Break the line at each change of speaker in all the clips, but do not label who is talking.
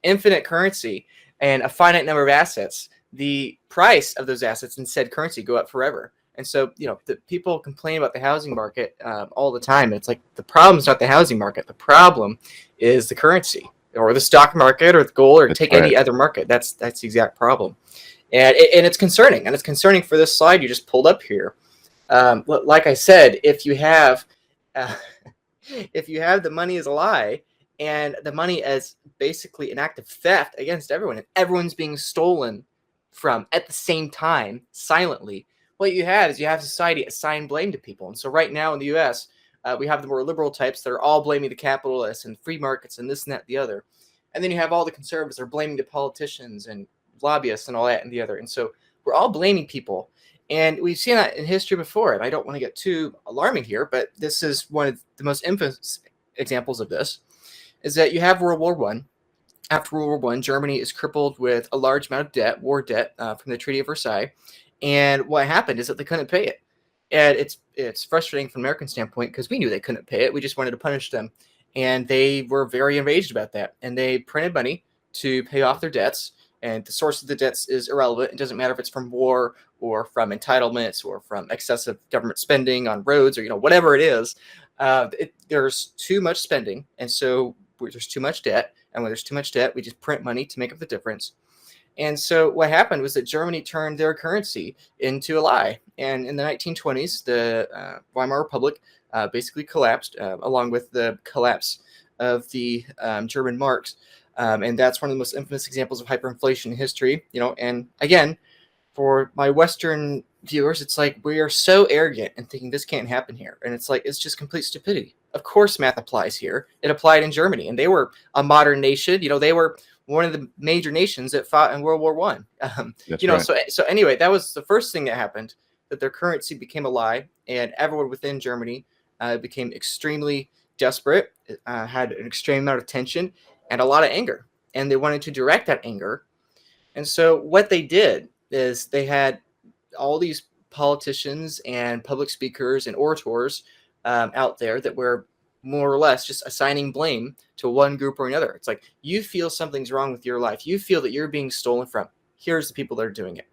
infinite currency and a finite number of assets, the price of those assets in said currency go up forever. And so, the people complain about the housing market all the time. It's like the problem is not the housing market. The problem is the currency or the stock market or the gold or take any other market. That's the exact problem. And it's concerning. And it's concerning for this slide you just pulled up here. Like I said, if you have the money as a lie and the money as basically an act of theft against everyone, and everyone's being stolen from at the same time silently, what you have society assign blame to people. And so right now in the U.S., we have the more liberal types that are all blaming the capitalists and free markets and this and that, the other. And then you have all the conservatives that are blaming the politicians and lobbyists and all that and the other. And so we're all blaming people. And we've seen that in history before. And I don't want to get too alarming here, but this is one of the most infamous examples of this, is that you have World War I. After World War I, Germany is crippled with a large amount of debt, war debt, from the Treaty of Versailles. And what happened is that they couldn't pay it. And it's frustrating from an American standpoint because we knew they couldn't pay it. We just wanted to punish them. And they were very enraged about that. And they printed money to pay off their debts. And the source of the debts is irrelevant. It doesn't matter if it's from war or from entitlements or from excessive government spending on roads or, whatever it is. There's too much spending. And so there's too much debt. And when there's too much debt, we just print money to make up the difference. And so what happened was that Germany turned their currency into a lie. And in the 1920s, the Weimar Republic basically collapsed, along with the collapse of the German marks. And that's one of the most infamous examples of hyperinflation in history. And again, for my Western viewers, it's like we are so arrogant and thinking this can't happen here. And it's like, it's just complete stupidity. Of course, math applies here. It applied in Germany. And they were a modern nation. They were one of the major nations that fought in World War I. Right. So anyway, that was the first thing that happened, that their currency became a lie, and everyone within Germany became extremely desperate, had an extreme amount of tension and a lot of anger, and they wanted to direct that anger. And so what they did is they had all these politicians and public speakers and orators out there that were more or less just assigning blame to one group or another. It's like, you feel something's wrong with your life. You feel that you're being stolen from. Here's the people that are doing it.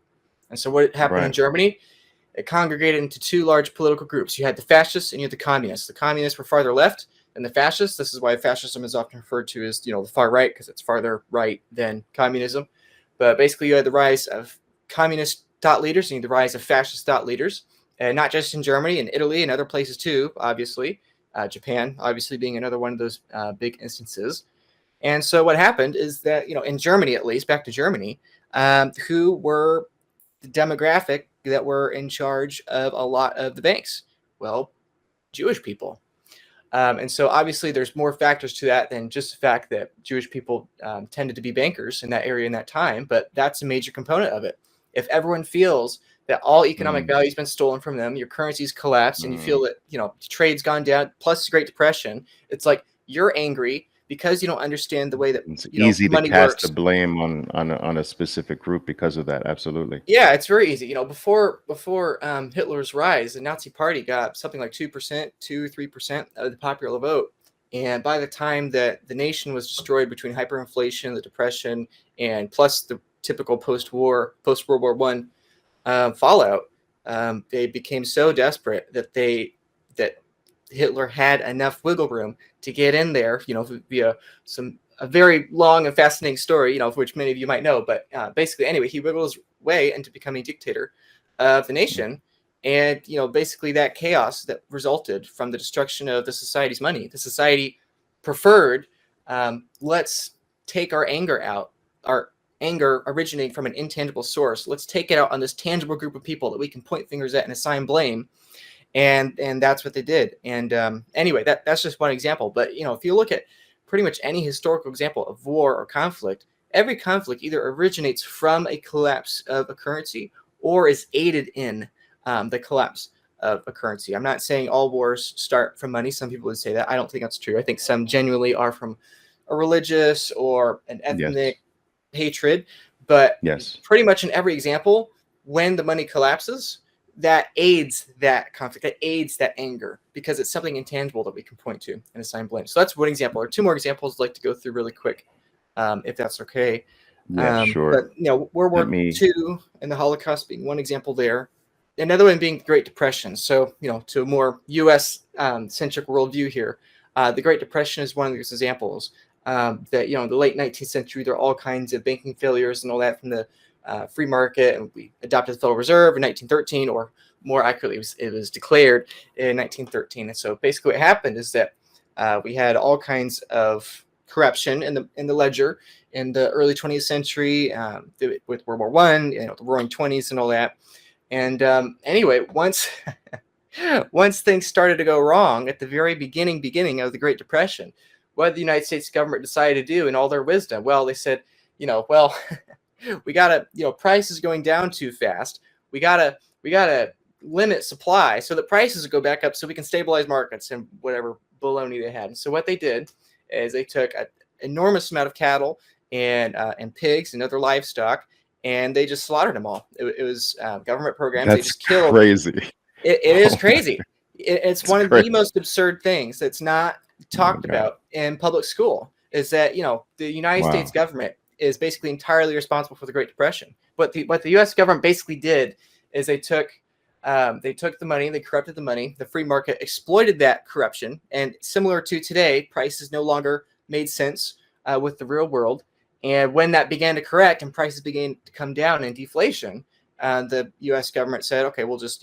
And so what happened in Germany, it congregated into two large political groups. You had the fascists and you had the communists. The communists were farther left than the fascists. This is why fascism is often referred to as, the far right, because it's farther right than communism. But basically you had the rise of communist thought leaders and you had the rise of fascist thought leaders. And not just in Germany, in Italy and other places too, obviously. Japan, obviously, being another one of those big instances. And so what happened is that, in Germany, at least, back to Germany, who were the demographic that were in charge of a lot of the banks? Well, Jewish people. And so obviously there's more factors to that than just the fact that Jewish people tended to be bankers in that area in that time, but that's a major component of it. If everyone feels that all economic value has been stolen from them, your currency's collapsed, and you feel that, trade's gone down, plus the Great Depression, it's like you're angry because you don't understand the way that
it's easy
money
to cast
works.
the blame on a specific group because of that. Absolutely.
Yeah, it's very easy. Before Hitler's rise, the Nazi Party got something like 2%, 3% of the popular vote. And by the time that the nation was destroyed between hyperinflation, the Depression, and plus the typical post-World War I fallout, they became so desperate that Hitler had enough wiggle room to get in there, via a very long and fascinating story, which many of you might know. But basically, anyway, he wiggled his way into becoming dictator of the nation. And, basically that chaos that resulted from the destruction of the society's money. The society preferred, let's take our anger out, our anger originating from an intangible source. Let's take it out on this tangible group of people that we can point fingers at and assign blame. And that's what they did. And anyway, that's just one example. But, if you look at pretty much any historical example of war or conflict, every conflict either originates from a collapse of a currency or is aided in the collapse of a currency. I'm not saying all wars start from money. Some people would say that. I don't think that's true. I think some genuinely are from a religious or an ethnic hatred. But pretty much in every example, when the money collapses, that aids that conflict, that aids that anger, because it's something intangible that we can point to and assign blame. So that's one example, or two more examples I'd like to go through really quick. if that's okay.
Yeah, sure.
But World
Let
War
me.
II and the Holocaust being one example there. Another one being the Great Depression. So, to a more U.S. Centric worldview here, the Great Depression is one of these examples. That in the late 19th century, there are all kinds of banking failures and all that from the free market, and we adopted the Federal Reserve in 1913, or more accurately, it was declared in 1913. And so, basically, what happened is that we had all kinds of corruption in the ledger in the early 20th century, with World War One, the Roaring Twenties, and all that. And anyway, once once things started to go wrong at the very beginning of the Great Depression, what did the United States government decide to do in all their wisdom? Well, they said, well, we gotta, prices going down too fast. We gotta limit supply so that prices go back up so we can stabilize markets and whatever baloney they had. And so what they did is they took an enormous amount of cattle and pigs and other livestock, and they just slaughtered them all. It was government programs. They
That's
just killed.
crazy.
It is
Oh
crazy. It's one of the
crazy.
most absurd things that's not talked
God.
about in public school, is that the United
Wow.
States government is basically entirely responsible for the Great Depression. What the U.S. government basically did is they took the money, they corrupted the money. The free market exploited that corruption, and similar to today, prices no longer made sense with the real world. And when that began to correct and prices began to come down in deflation, the U.S. government said, okay, we'll just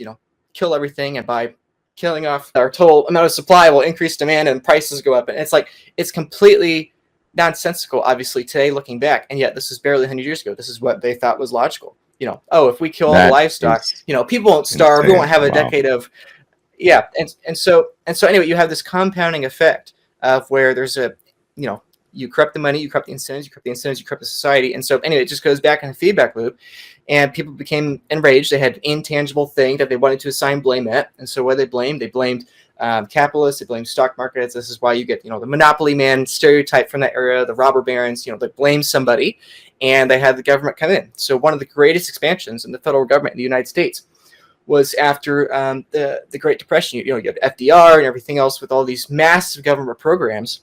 kill everything, and by killing off our total amount of supply will increase demand and prices go up. And it's completely nonsensical, obviously, today looking back, and yet this is barely 100 years ago. This is what they thought was logical. If we kill all the
That
livestock,
is
people won't starve. We
insane.
won't have a
Wow.
decade of and so anyway, you have this compounding effect of where there's you corrupt the money, you corrupt the incentives, you corrupt the society. And so anyway, it just goes back in a feedback loop, and people became enraged. They had an intangible thing that they wanted to assign blame at. And so what they blamed capitalists, they blamed stock markets. This is why you get, the monopoly man stereotype from that era, the robber barons, they blame somebody, and they had the government come in. So one of the greatest expansions in the federal government in the United States was after the Great Depression. You have FDR and everything else with all these massive government programs.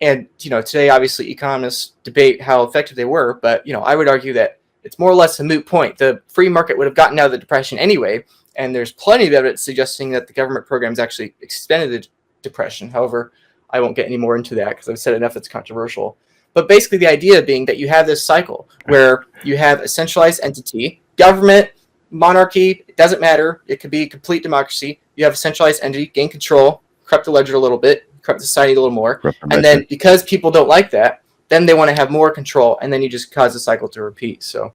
And, today, obviously, economists debate how effective they were. But, I would argue that it's more or less a moot point. The free market would have gotten out of the Depression anyway. And there's plenty of evidence suggesting that the government programs actually extended the Depression. However, I won't get any more into that because I've said enough it's controversial. But basically, the idea being that you have this cycle where you have a centralized entity, government, monarchy, it doesn't matter. It could be complete democracy. You have a centralized entity, gain control, corrupt the ledger a little bit, corrupt society a little more. And then because people don't like that, then they want to have more control, and then you just cause the cycle to repeat. So